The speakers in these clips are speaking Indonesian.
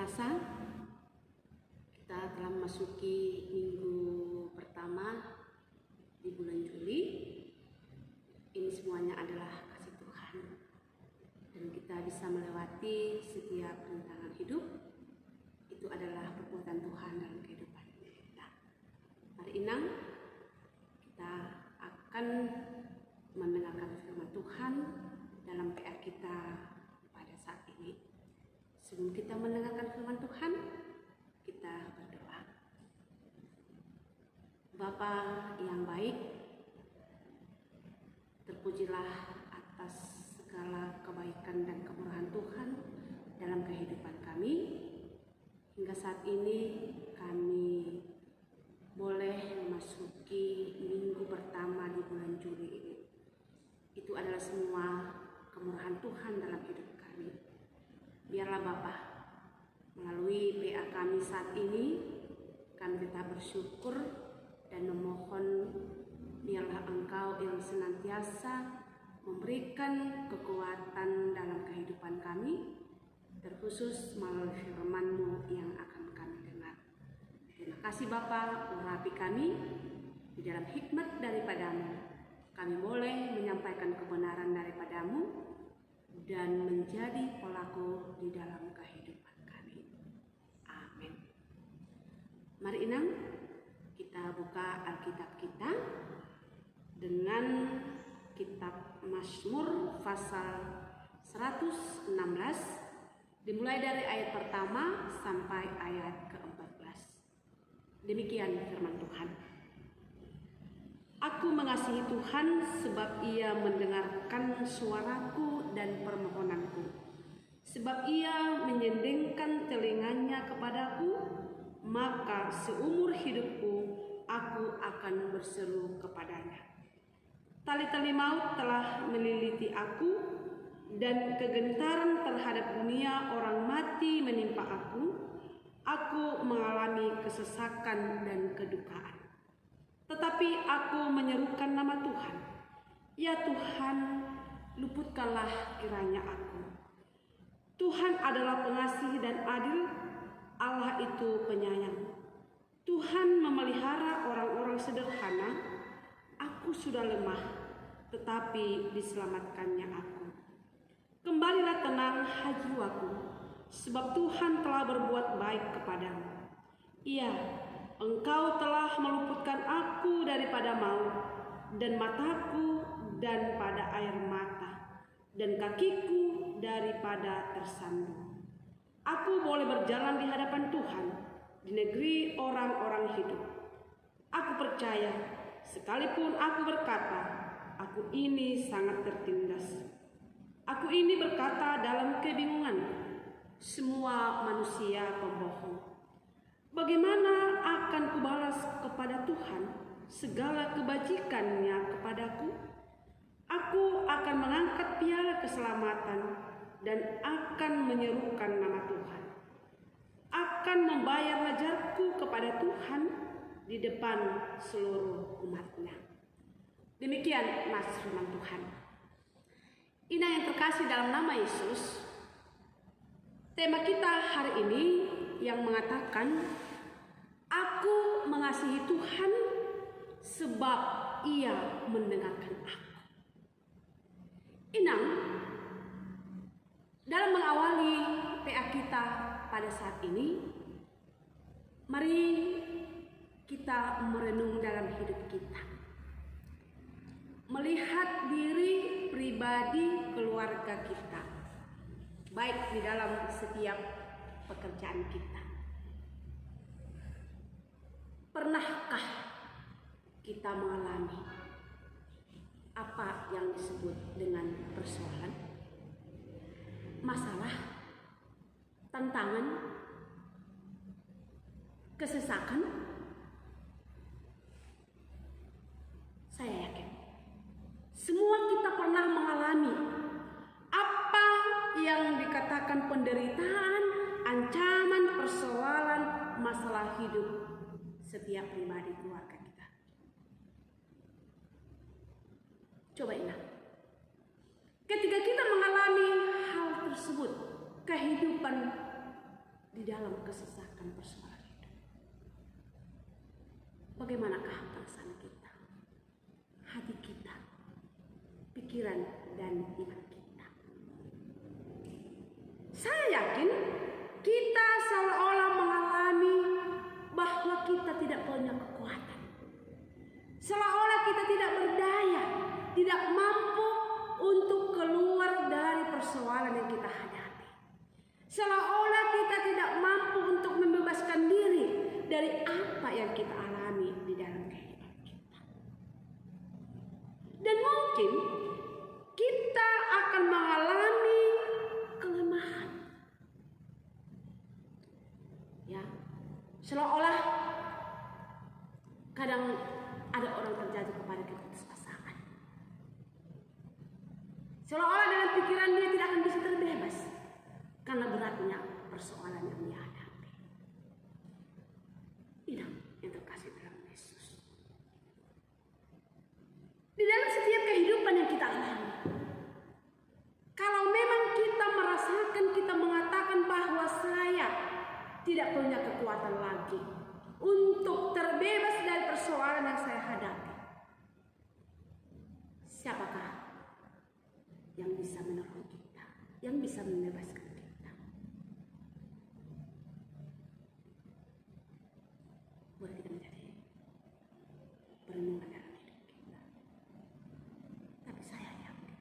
Selasa, kita telah memasuki minggu pertama di bulan Juli. Ini semuanya adalah kasih Tuhan, dan kita bisa melewati setiap rintangan hidup. Itu adalah perbuatan Tuhan dalam kehidupan kita. Hari Inang, kita akan mendengarkan firman Tuhan dalam PA kita pada saat ini. Sebelum kita mendengarkan firman Tuhan, kita berdoa. Bapa yang baik, terpujilah atas segala kebaikan dan kemurahan Tuhan dalam kehidupan kami. Hingga saat ini kami boleh memasuki minggu pertama di bulan Juli ini. Itu adalah semua kemurahan Tuhan dalam hidup kami. Biarlah Bapa, melalui PA kami saat ini, kami tetap bersyukur dan memohon biarlah Engkau yang senantiasa memberikan kekuatan dalam kehidupan kami, terkhusus melalui firman-Mu yang akan kami dengar. Terima kasih Bapa, urapi kami di dalam hikmat daripada-Mu. Kami boleh menyampaikan kebenaran daripada-Mu dan menjadi pelaku di dalam kehidupan kami. Amin. Mari Inang, kita buka Alkitab kita dengan kitab Mazmur pasal 116, dimulai dari ayat pertama sampai ayat ke-14. Demikian firman Tuhan. Aku mengasihi Tuhan sebab Ia mendengarkan suaraku dan permohonanku. Sebab Ia menyendingkan telinganya kepadaku, maka seumur hidupku aku akan berseru kepadanya. Tali-tali maut telah meliliti aku, dan kegentaran terhadap dunia orang mati menimpa aku. Aku mengalami kesesakan dan kedukaan. Tetapi aku menyerukan nama Tuhan. Ya Tuhan, luputkanlah kiranya aku. Tuhan adalah pengasih dan adil, Allah itu penyayang. Tuhan memelihara orang-orang sederhana. Aku sudah lemah, tetapi diselamatkannya aku. Kembalilah tenang, hai jiwaku, sebab Tuhan telah berbuat baik kepadamu. Iya, Engkau telah meluputkan aku daripada maut, dan mataku dan pada air mata, dan kakiku daripada tersandung. Aku boleh berjalan di hadapan Tuhan, di negeri orang-orang hidup. Aku percaya, sekalipun aku berkata, aku ini sangat tertindas. Aku ini berkata dalam kebingungan, semua manusia pembohong. Bagaimana akan kubalas kepada Tuhan segala kebajikannya kepadaku? Aku akan mengangkat piala keselamatan dan akan menyerukan nama Tuhan. Akan membayar ajarku kepada Tuhan di depan seluruh umatnya. Demikian naskah firman Tuhan. Inang yang terkasih dalam nama Yesus, tema kita hari ini yang mengatakan, aku mengasihi Tuhan sebab Ia mendengarkan aku. Inang, dalam mengawali PA kita pada saat ini, mari kita merenung dalam hidup kita. Melihat diri pribadi keluarga kita, baik di dalam setiap pekerjaan kita. Pernahkah kita mengalami apa yang disebut dengan persoalan, masalah, tantangan, kesesakan? Saya yakin semua kita pernah mengalami apa yang dikatakan penderitaan, ancaman, persoalan, masalah hidup setiap pribadi keluarga kita. Coba ingat, ketika kita mengalami hal tersebut, kehidupan di dalam kesesakan persoalan hidup. Bagaimanakah perasaan kita, hati kita, pikiran dan iman kita? Saya yakin kita seolah-olah mengalami bahwa kita tidak punya kekuatan. Seolah-olah kita tidak berdaya, tidak mampu untuk keluar dari persoalan yang kita hadapi. Seolah-olah kita tidak mampu untuk membebaskan diri dari apa yang kita alami di dalam kehidupan kita. Dan mungkin kita akan mengalami kelemahan. Ya, seolah-olah kadang ada orang terjatuh kepada keputusasaan. Seolah-olah dalam pikiran dia tidak akan bisa terbebas karena beratnya persoalan yang dia hadapi. Ini yang terkasih dalam Yesus. Di dalam setiap kehidupan yang kita alami, kalau memang kita merasakan, kita mengatakan bahwa saya tidak punya kekuatan lagi untuk terbebas dari persoalan yang saya hadapi, siapakah yang bisa menolong kita, yang bisa membebaskan kita? Boleh kita menjadi perenungan dalam hidup kita. Tapi saya yakin,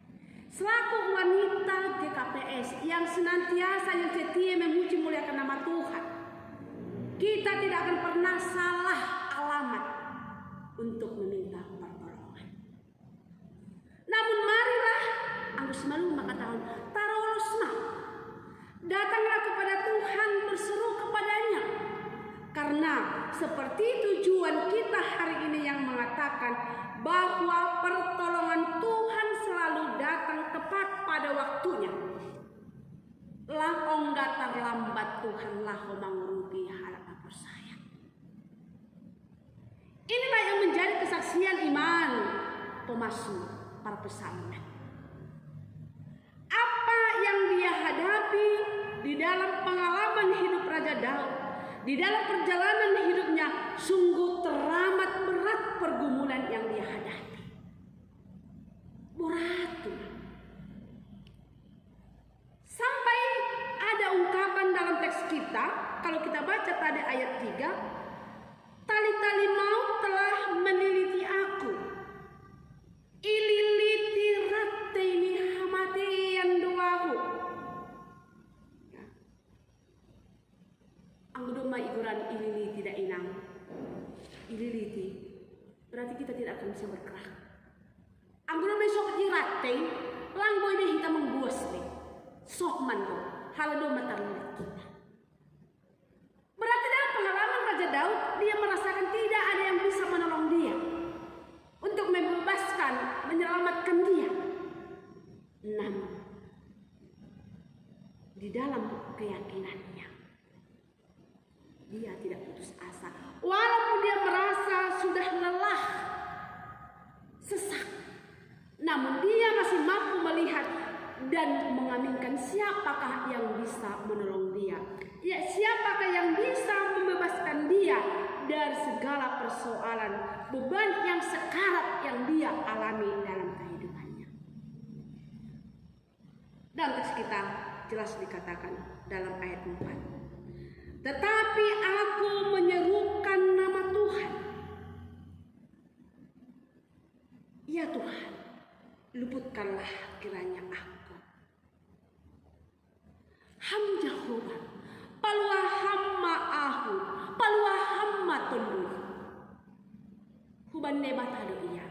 selaku wanita GKPS yang senantiasa, yang setia memuji muliakan nama Tuhan, kita tidak akan pernah salah alamat untuk meminta pertolongan. Namun marilah, Anggus malu mengatakan, tarolosna, datanglah kepada Tuhan, berseru kepadanya. Karena seperti tujuan kita hari ini yang mengatakan bahwa pertolongan Tuhan selalu datang tepat pada waktunya. Lang ongga terlambat Tuhan lahu manguruti halak percaya. Inilah yang menjadi kesaksian iman pemazmur, para pesalmen. Apa yang dia hadapi di dalam pengalaman hidup Raja Daud, di dalam perjalanan hidupnya, sungguh teramat berat pergumulan yang dia hadapi. Berat Tuhan. Sampai ada ungkapan dalam teks kita, kalau kita baca tadi ayat 3, tali-tali maut telah meneliti aku, ililiti rateni hamatian doahu. Ya. Anggudoma iguran ililiti tidak inang. Ililiti berarti kita tidak akan bisa bergerak. Anggudoma sok jirateng, langboy deh kita mengbuas deh. Sok mandu, halado matarilit kita. Berarti dalam pengalaman Raja Daud, dia merasakan tidak ada yang bisa menolong dia untuk membebaskan, menyelamatkan dia. Namun di dalam keyakinannya, dia tidak putus asa. Walaupun dia merasa sudah lelah, sesak, namun dia masih mampu melihat dan mengaminkan siapakah yang bisa menolong dia. Ya, siapakah yang bisa membebaskan dia dari segala persoalan, beban yang sekarat yang dia alami dalam kehidupannya. Dalam teks kita jelas dikatakan dalam ayat 4. Tetapi aku menyerukan nama Tuhan. Ya Tuhan, luputkanlah kiranya aku. Ham Jehovah, palwa hamma ahu, palwa hamma tunduk. Huban nebatado iya,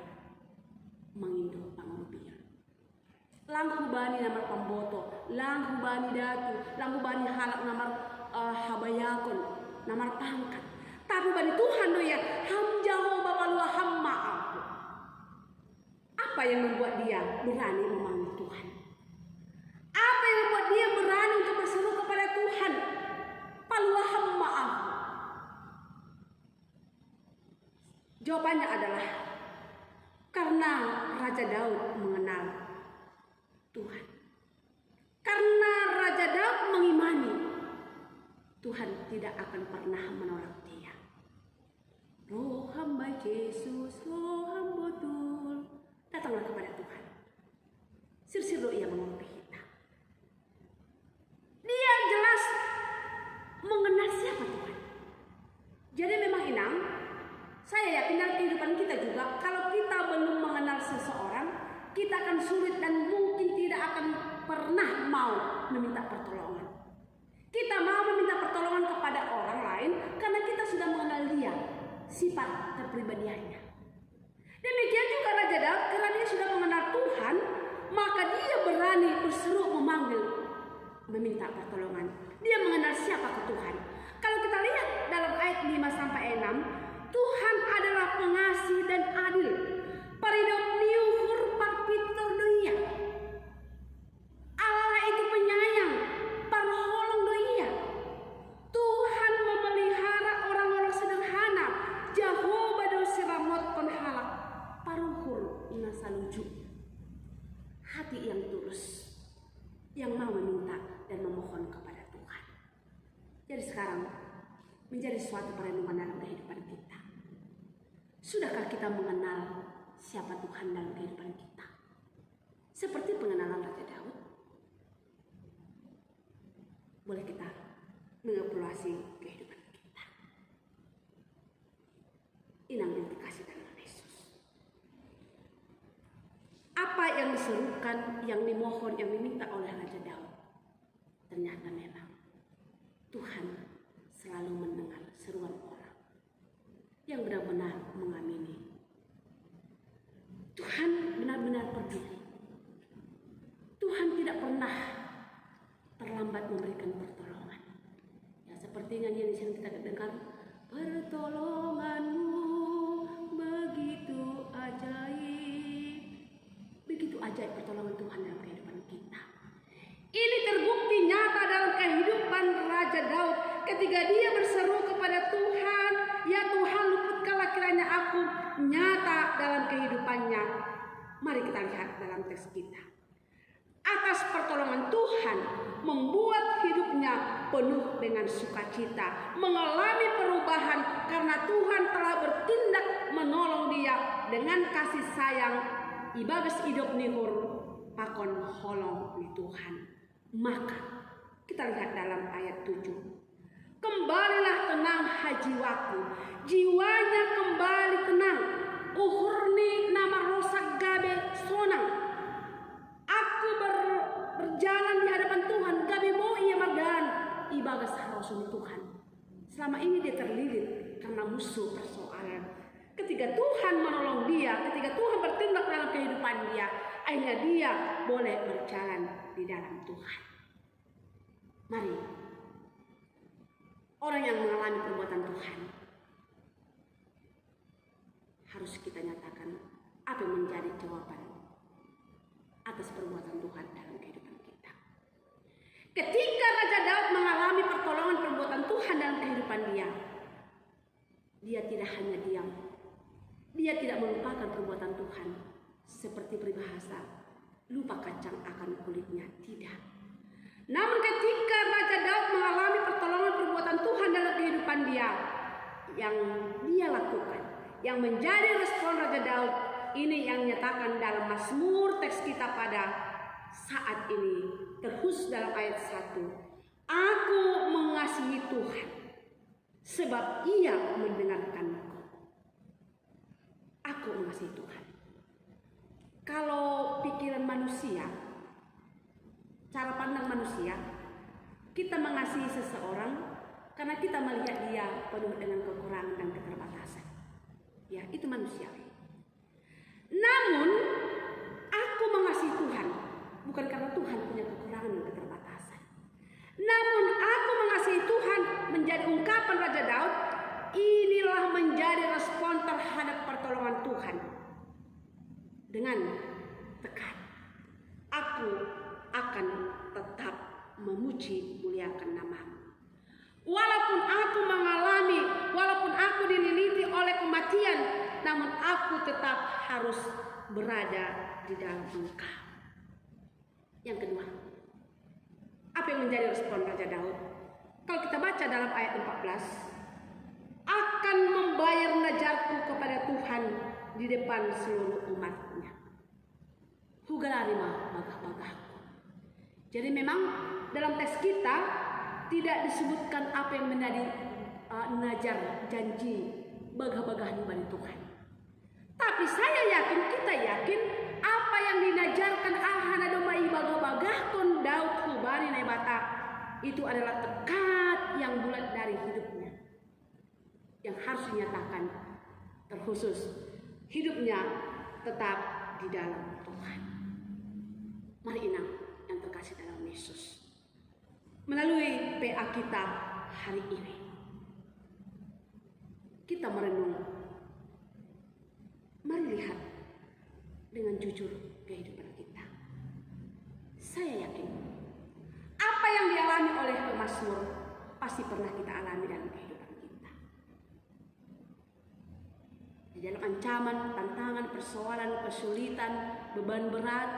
mengindo pangrupiah. Lang hubani namar pamboto, lang hubani datu, lang hubani halak namar habayakon, namar pangkat. Tapi bani Tuhan do ya, ham Jehovah palwa hamma ahu. Apa yang membuat dia berani memanggil Tuhan? Apa yang membuat dia berani untuk berseru kepada Tuhan? Palwaham ma'am. Jawabannya adalah karena Raja Daud mengenal Tuhan. Karena Raja Daud mengimani Tuhan tidak akan pernah menolak dia. Roh hamba Yesus, roh hamba betul, datanglah kepada Tuhan. Sir-sir ia mengumpi kita. Dia jelas mengenal siapa Tuhan. Jadi memang Inang, saya yakin dalam kehidupan kita juga, kalau kita belum mengenal seseorang, kita akan sulit dan mungkin tidak akan pernah mau meminta pertolongan. Kita mau meminta pertolongan kepada orang lain karena kita sudah mengenal dia, sifat kepribadiannya. Demikian juga Raja Daud, karena dia sudah mengenal Tuhan, maka dia berani berseru memanggil, meminta pertolongan. Dia mengenal siapa ke Tuhan. Kalau kita lihat dalam ayat 5-6, Tuhan adalah pengasih dan adil. Paridop niuhur pakpitor doia. Allah itu penyayang, parholong doia. Tuhan memelihara orang-orang sederhana. Jehovah dosiramot konhalak paruhur nasaluju. Hati yang tulus, yang mau meminta dan memohon kepada Tuhan. Jadi sekarang menjadi suatu perenungan dalam kehidupan kita. Sudahkah kita mengenal siapa Tuhan dalam kehidupan kita? Seperti pengenalan Raja Daud. Boleh kita mengevaluasi kehidupan kita. Inang yang dikasih dalam Yesus. Apa yang diserukan, yang dimohon, yang diminta oleh Raja Daud, ternyata memang Tuhan selalu mendengar seruan orang yang benar-benar mengamini. Tuhan benar-benar peduli. Tuhan tidak pernah terlambat memberikan pertolongan. Ya, seperti nyanyian di sini kita dengar, pertolonganmu begitu ajaib. Begitu ajaib pertolongan Tuhan dalam kehidupan kita. Ini terbukti nyata dalam kehidupan Raja Daud ketika dia berseru kepada Tuhan, ya Tuhan luputkanlah kiranya aku, nyata dalam kehidupannya. Mari kita lihat dalam teks kita. Atas pertolongan Tuhan membuat hidupnya penuh dengan sukacita, mengalami perubahan karena Tuhan telah bertindak menolong dia dengan kasih sayang. Ibagas hidup nihur pakon holong di Tuhan. Maka kita lihat dalam ayat 7. Kembalilah tenang jiwaku, jiwanya kembali tenang. Uhurni nama rosak gabe sonang. Aku berjalan di hadapan Tuhan, gabe mau ia mardan. Ibagas harosun Tuhan. Selama ini dia terlilit karena musuh persoalan. Ketika Tuhan menolong dia, ketika Tuhan bertindak dalam kehidupan dia, akhirnya dia boleh berjalan di dalam Tuhan. Mari, orang yang mengalami perbuatan Tuhan, harus kita nyatakan apa yang menjadi jawaban atas perbuatan Tuhan dalam kehidupan kita. Ketika Raja Daud mengalami pertolongan perbuatan Tuhan dalam kehidupan dia, dia tidak hanya diam. Dia tidak melupakan perbuatan Tuhan seperti peribahasa, lupa kacang akan kulitnya, tidak. Namun ketika Raja Daud mengalami pertolongan perbuatan Tuhan dalam kehidupan dia, yang dia lakukan, yang menjadi respon Raja Daud, ini yang nyatakan dalam Mazmur teks kita pada saat ini, terkhusus dalam ayat 1. Aku mengasihi Tuhan, sebab ia mendengarkanku. Aku mengasihi Tuhan. Kalau pikiran manusia, cara pandang manusia, kita mengasihi seseorang karena kita melihat dia penuh dengan kekurangan dan keterbatasan. Ya, itu manusiawi. Namun, aku mengasihi Tuhan bukan karena Tuhan punya kekurangan dan keterbatasan. Namun, aku mengasihi Tuhan menjadi ungkapan Raja Daud. Inilah menjadi respon terhadap pertolongan Tuhan. Dengan tekan, aku akan tetap memuji muliakan nama-Mu. Walaupun aku mengalami, walaupun aku dililiti oleh kematian, namun aku tetap harus berada di dalam Engkau. Yang kedua, apa yang menjadi respon Raja Daud? Kalau kita baca dalam ayat 14, akan membayar najarku kepada Tuhan di depan seluruh umatnya. Hugalarima bagah-bagahku. Jadi memang dalam teks kita tidak disebutkan apa yang menjadi najar janji bagah-bagah di Tuhan. Tapi saya yakin, kita yakin apa yang dinajarkan ahana domai bagah-bagahkon Daud hubani nebata itu adalah tekad yang bulat dari hidupnya, yang harus dinyatakan terkhusus hidupnya tetap di dalam Tuhan. Mari inang yang terkasih dalam Yesus, melalui PA kita hari ini kita merenung. Mari lihat dengan jujur kehidupan kita. Saya yakin apa yang dialami oleh pemazmur pasti pernah kita alami dalam kehidupan kita. Di dalam ancaman, tantangan, persoalan, kesulitan, beban berat,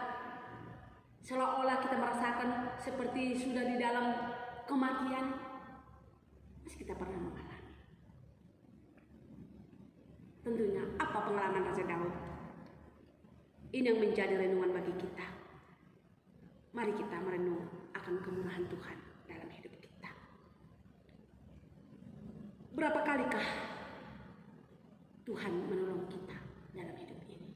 seolah-olah kita merasakan seperti sudah di dalam kematian, pasti kita pernah mengalami. Tentunya apa pengalaman Raja Daud? Ini yang menjadi renungan bagi kita. Mari kita merenung akan kemurahan Tuhan dalam hidup kita. Berapa kalikah Tuhan menolong kita dalam hidup ini?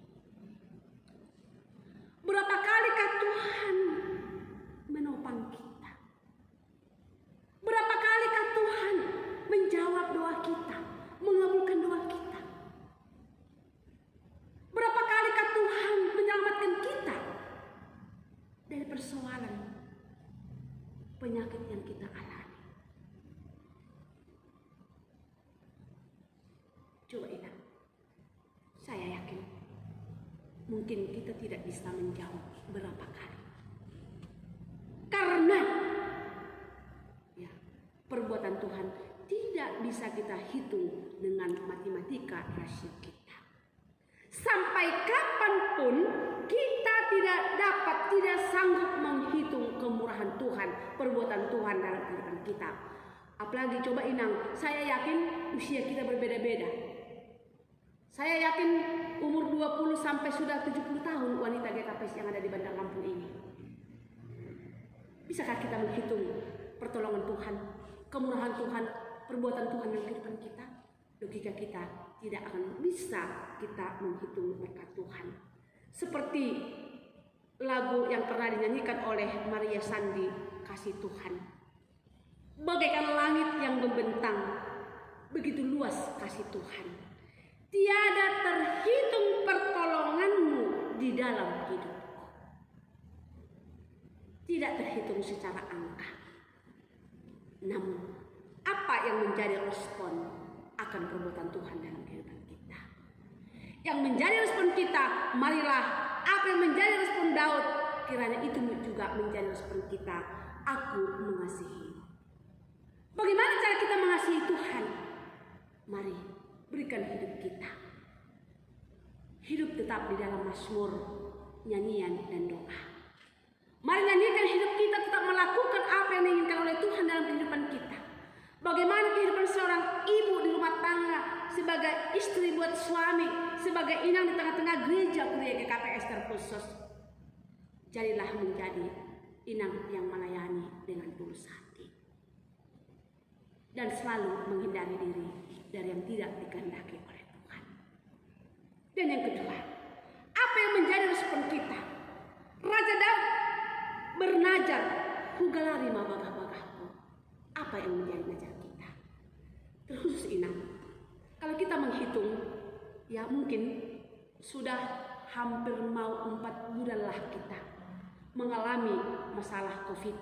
Berapa kalikah Tuhan menopang kita? Berapa kalikah Tuhan menjawab doa kita, mengabulkan doa kita? Berapa kalikah Tuhan menyelamatkan kita dari persoalan penyakit yang kita alami? Coba ingat, saya yakin mungkin kita tidak bisa menjawab berapa kali, karena ya, perbuatan Tuhan tidak bisa kita hitung dengan matematika rasio kita. Sampai kapanpun kita tidak sanggup menghitung kemurahan Tuhan, perbuatan Tuhan dalam kehidupan kita. Apalagi coba inang, saya yakin usia kita berbeda-beda. Saya yakin umur 20 sampai sudah 70 tahun wanita GKPS yang ada di Bandar Lampung ini. Bisakah kita menghitung pertolongan Tuhan, kemurahan Tuhan, perbuatan Tuhan dalam kehidupan kita? Logika kita tidak akan bisa kita menghitung berkat Tuhan. Seperti lagu yang pernah dinyanyikan oleh Maria Sandi, Kasih Tuhan. Bagaikan langit yang membentang, begitu luas kasih Tuhan. Tiada terhitung pertolonganmu di dalam hidupku. Tidak terhitung secara angka. Namun, apa yang menjadi respon akan perbuatan Tuhan dalam kehidupan kita? Yang menjadi respon kita, marilah apa yang menjadi respon Daud, kiranya itu juga menjadi respon kita. Aku mengasihi. Bagaimana cara kita mengasihi Tuhan? Mari berikan hidup kita. Hidup tetap di dalam mazmur, nyanyian dan doa. Mari nyanyikan hidup kita tetap melakukan apa yang diinginkan oleh Tuhan dalam kehidupan kita. Bagaimana kehidupan seorang ibu di rumah tangga, sebagai istri buat suami, sebagai inang di tengah-tengah gereja GKPS terkhusus. Jadilah menjadi inang yang melayani dengan tulus hati. Dan selalu menghindari diri dari yang tidak dikehendaki oleh Tuhan. Dan yang kedua, apa yang menjadi respon kita? Raja Daud bernajar, hugalari bagah-bagahku. Apa yang menjadi najar kita? Terkhusus inang, kalau kita menghitung, ya mungkin sudah hampir mau 4 bulan lah kita mengalami masalah COVID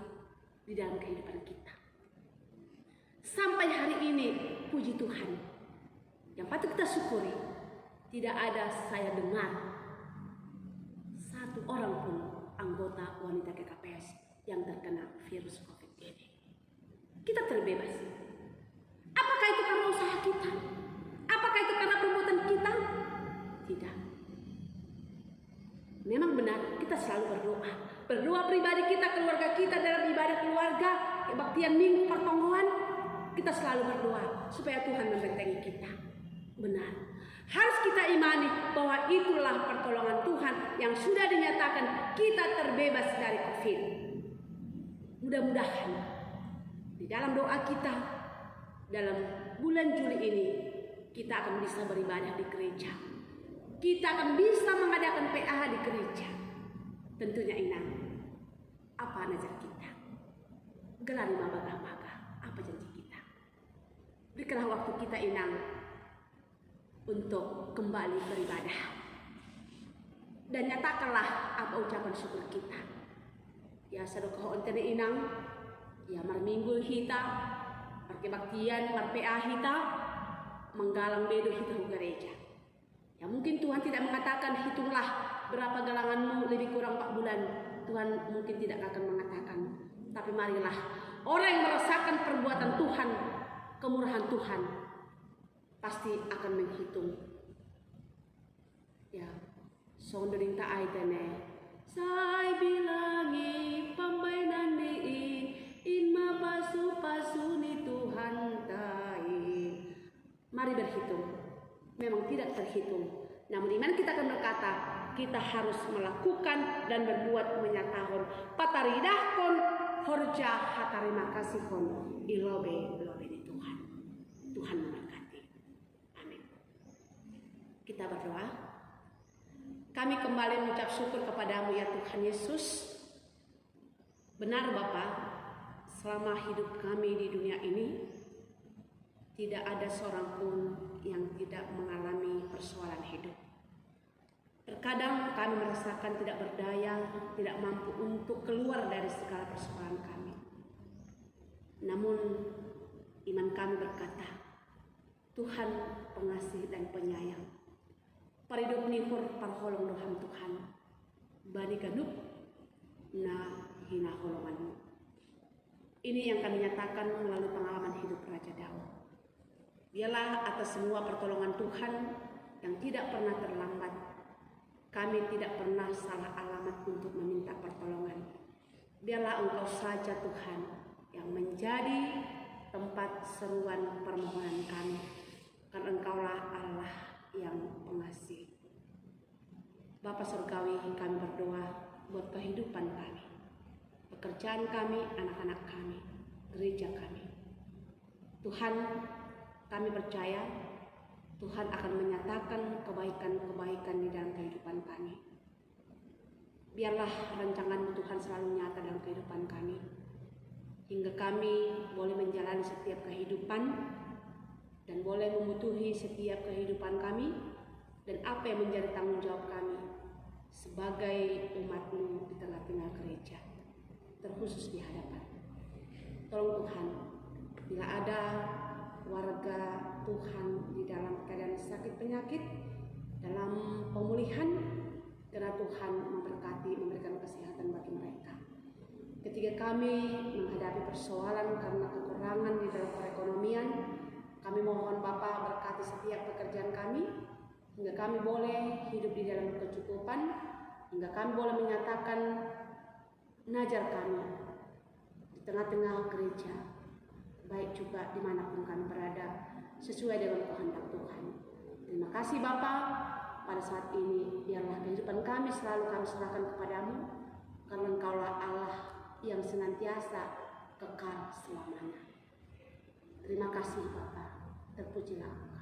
di dalam kehidupan kita. Sampai hari ini, puji Tuhan, yang patut kita syukuri, tidak ada saya dengar satu orang pun anggota wanita GKPS yang terkena virus COVID ini. Kita terbebas. Apakah itu karena usaha kita? Apakah itu karena perbuatan kita? Tidak. Memang benar, kita selalu berdoa. Berdoa pribadi kita, keluarga kita, dalam ibadah keluarga, kebaktian minggu, pertonggoan. Kita kita selalu berdoa supaya Tuhan membentengi kita. Benar. Harus kita imani bahwa itulah pertolongan Tuhan yang sudah dinyatakan kita terbebas dari COVID. Mudah-mudahan di dalam doa kita dalam bulan Juli ini kita akan bisa beribadah di gereja. Kita akan bisa mengadakan PA di gereja. Tentunya inang, apa nazar kita? Gelari mabaga-maga, apa janji kita? Berikanlah waktu kita inang untuk kembali beribadah. Dan nyatakanlah apa ucapan syukur kita. Ya sedekah ontene inang, ya marminggu kita, markebaktian, marPA kita, menggalang bedo kita ke gereja. Ya mungkin Tuhan tidak mengatakan hitunglah berapa galanganmu lebih kurang 4 bulan. Tuhan mungkin tidak akan mengatakan. Tapi marilah orang yang merasakan perbuatan Tuhan, kemurahan Tuhan, pasti akan menghitung. Ya, sondering tak aitene. Saya bilangi pembainan in mapasu ni Tuhan tai. Mari berhitung. Memang tidak terhitung. Namun iman kita akan berkata, kita harus melakukan dan berbuat menyatahon. Pataridahkon horja hatarima kasihon ilobe di Tuhan. Tuhan memberkati. Amin. Kita berdoa. Kami kembali mengucap syukur kepadamu ya Tuhan Yesus. Benar Bapa, selama hidup kami di dunia ini, tidak ada seorang pun yang tidak mengalami persoalan hidup. Terkadang kami merasakan tidak berdaya, tidak mampu untuk keluar dari segala persoalan kami. Namun iman kami berkata, Tuhan pengasih dan penyayang. Paridup nihur parholong doham Tuhan. Bani ganup na hina holonganmu. Ini yang kami nyatakan melalui pengalaman hidup Raja Daud. Biarlah atas semua pertolongan Tuhan yang tidak pernah terlambat. Kami tidak pernah salah alamat untuk meminta pertolongan. Biarlah Engkau saja Tuhan yang menjadi tempat seruan permohonan kami. Karena Engkaulah Allah yang pengasih. Bapa Surgawi, kami berdoa buat kehidupan kami, pekerjaan kami, anak-anak kami, gereja kami. Tuhan, kami percaya Tuhan akan menyatakan kebaikan-kebaikan di dalam kehidupan kami. Biarlah rancangan Tuhan selalu nyata dalam kehidupan kami, hingga kami boleh menjalani setiap kehidupan dan boleh membutuhi setiap kehidupan kami dan apa yang menjadi tanggung jawab kami sebagai umat-Mu di tengah-tengah gereja, terkhusus di hadapan. Tolong Tuhan, bila ada warga Tuhan di dalam keadaan sakit penyakit, dalam pemulihan, karena Tuhan memberkati, memberikan kesehatan bagi mereka. Ketika kami menghadapi persoalan karena kekurangan di dalam perekonomian, kami mohon Bapa berkati setiap pekerjaan kami, hingga kami boleh hidup di dalam kecukupan, hingga kami boleh menyatakan najar kami di tengah-tengah gereja, baik juga dimanapun kami berada, sesuai dengan kehendak Tuhan. Terima kasih Bapa, pada saat ini biarlah kehidupan kami selalu kami serahkan kepadamu, karena Engkaulah Allah yang senantiasa kekal selamanya. Terima kasih Bapa, terpujilah.